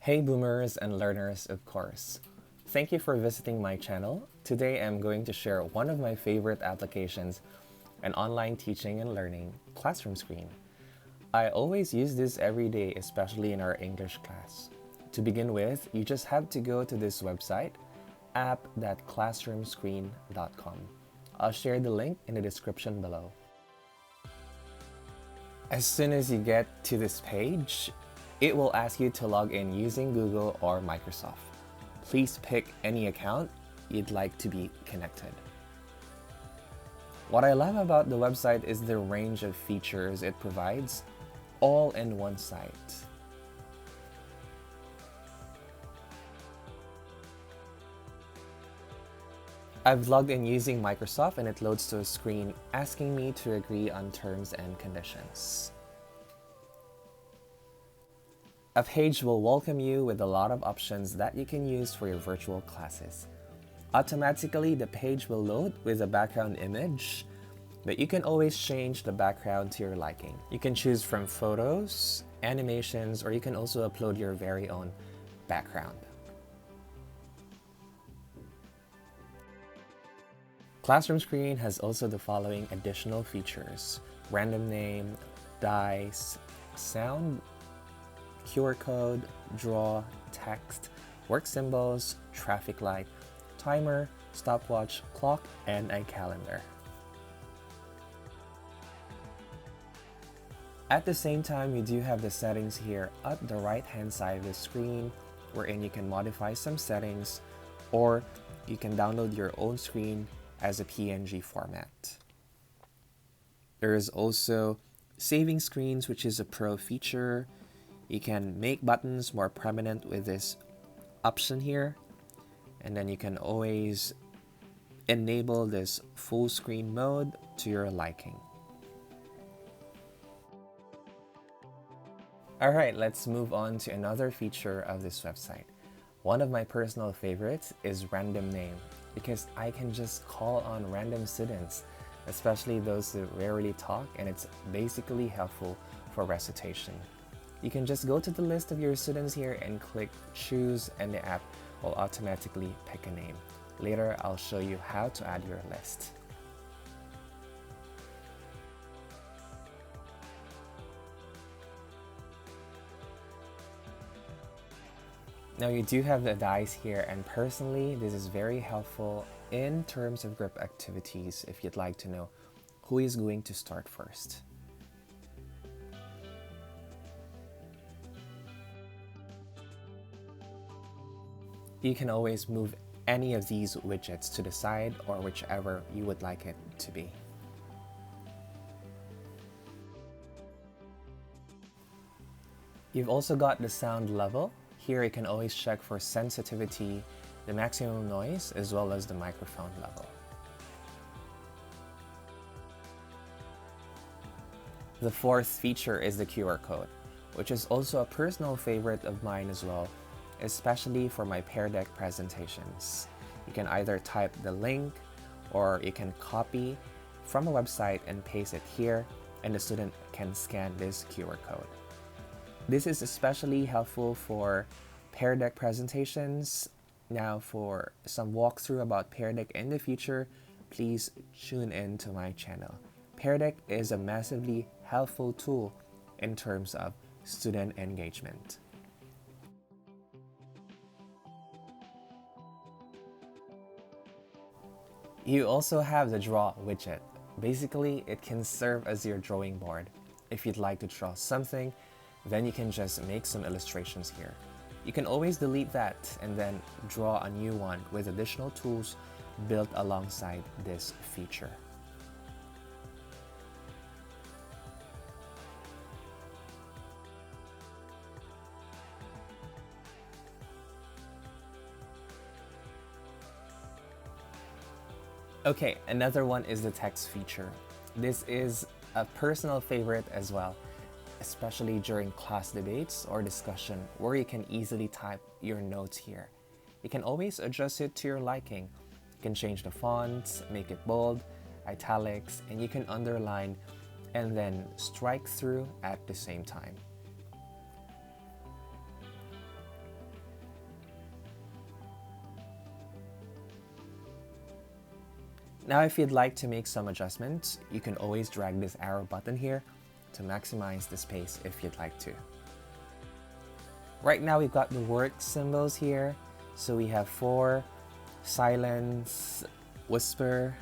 Hey boomers and learners, of course. Thank you for visiting my channel. Today I'm going to share one of my favorite applications, an online teaching and learning classroom screen. I always use this every day, especially in our English class. To begin with, you just have to go to this website, app.classroomscreen.com. I'll share the link in the description below. As soon as you get to this page, it will ask you to log in using Google or Microsoft. Please pick any account you'd like to be connected. What I love about the website is the range of features it provides, all in one site. I've logged in using Microsoft and it loads to a screen asking me to agree on terms and conditions. A page will welcome you with a lot of options that you can use for your virtual classes. Automatically, the page will load with a background image, but you can always change the background to your liking. You can choose from photos, animations, or you can also upload your very own background. Classroom Screen has also the following additional features: random name, dice, sound, QR code, draw, text, work symbols, traffic light, timer, stopwatch, clock, and a calendar. At the same time, you do have the settings here at the right-hand side of the screen, wherein you can modify some settings, or you can download your own screen as a PNG format. There is also saving screens, which is a pro feature. You can make buttons more prominent with this option here, and then you can always enable this full screen mode to your liking. Alright, let's move on to another feature of this website. One of my personal favorites is random name, because I can just call on random students, especially those that rarely talk, and it's basically helpful for recitation. You can just go to the list of your students here and click choose, and the app will automatically pick a name. Later, I'll show you how to add your list. Now you do have the dice here, and personally this is very helpful in terms of group activities if you'd like to know who is going to start first. You can always move any of these widgets to the side or whichever you would like it to be. You've also got the sound level. Here you can always check for sensitivity, the maximum noise, as well as the microphone level. The fourth feature is the QR code, which is also a personal favorite of mine as well, especially for my Pear Deck presentations. You can either type the link or you can copy from a website and paste it here, and the student can scan this QR code. This is especially helpful for Pear Deck presentations. Now for some walkthrough about Pear Deck in the future, please tune in to my channel. Pear Deck is a massively helpful tool in terms of student engagement. You also have the draw widget. Basically, it can serve as your drawing board. If you'd like to draw something, then you can just make some illustrations here. You can always delete that and then draw a new one with additional tools built alongside this feature. Okay, another one is the text feature. This is a personal favorite as well, especially during class debates or discussion where you can easily type your notes here. You can always adjust it to your liking. You can change the fonts, make it bold, italics, and you can underline and then strike through at the same time. Now if you'd like to make some adjustments, you can always drag this arrow button here to maximize the space if you'd like to. Right now we've got the work symbols here. So we have for, silence, whisper,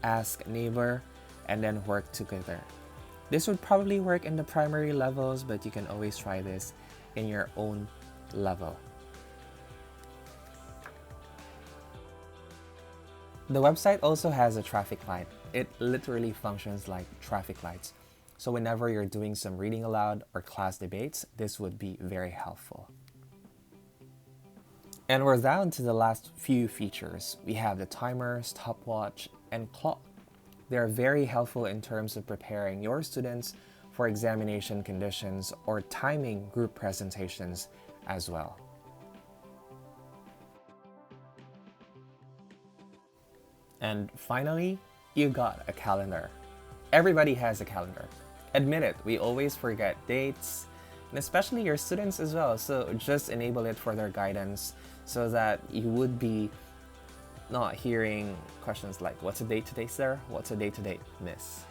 ask neighbor, and then work together. This would probably work in the primary levels, but you can always try this in your own level. The website also has a traffic light. It literally functions like traffic lights. So whenever you're doing some reading aloud or class debates, this would be very helpful. And we're down to the last few features. We have the timer, stopwatch, and clock. They're very helpful in terms of preparing your students for examination conditions or timing group presentations as well. And finally, you got a calendar. Everybody has a calendar. Admit it, we always forget dates, and especially your students as well. So just enable it for their guidance so that you would be not hearing questions like, what's the date today, sir? What's the date today, miss?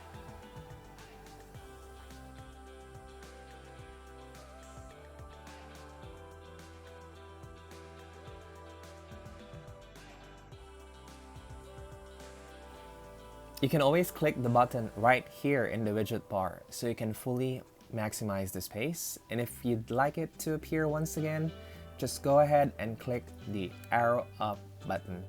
You can always click the button right here in the widget bar so you can fully maximize the space. And if you'd like it to appear once again, just go ahead and click the arrow up button.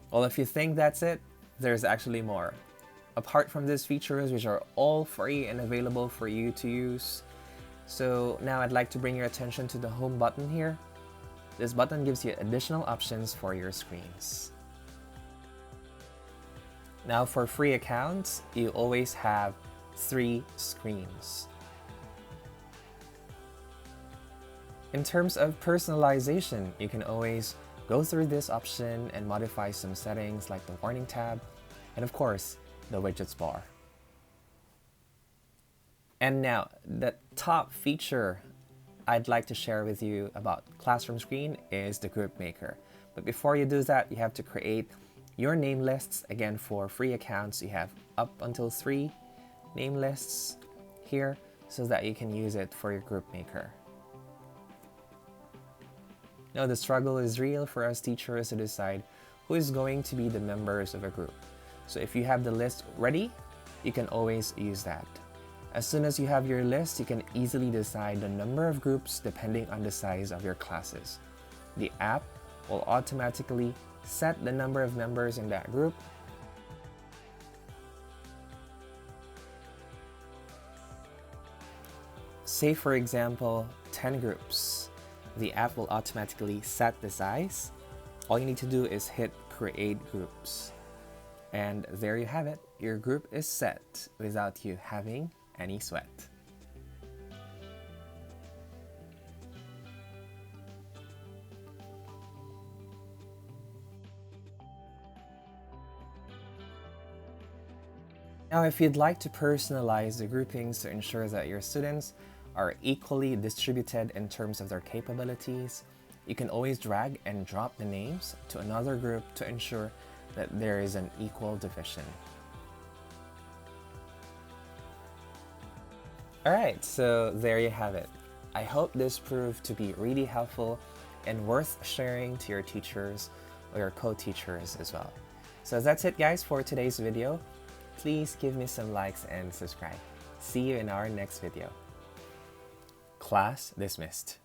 Well, if you think that's it, there's actually more. Apart from these features, which are all free and available for you to use. So now I'd like to bring your attention to the home button here. This button gives you additional options for your screens. Now for free accounts, you always have 3 screens. In terms of personalization, you can always go through this option and modify some settings like the warning tab, and of course, the widgets bar. And now, the top feature I'd like to share with you about Classroom Screen is the group maker. But before you do that, you have to create your name lists. Again, for free accounts, you have up until 3 name lists here so that you can use it for your group maker. Now, the struggle is real for us teachers to decide who is going to be the members of a group. So if you have the list ready, you can always use that. As soon as you have your list, you can easily decide the number of groups depending on the size of your classes. The app will automatically set the number of members in that group. Say for example, 10 groups. The app will automatically set the size. All you need to do is hit create groups. And there you have it. Your group is set without you having any sweat. Now, if you'd like to personalize the groupings to ensure that your students are equally distributed in terms of their capabilities, you can always drag and drop the names to another group to ensure that there is an equal division. Alright, so there you have it. I hope this proved to be really helpful and worth sharing to your teachers or your co-teachers as well. So that's it guys for today's video. Please give me some likes and subscribe. See you in our next video. Class dismissed.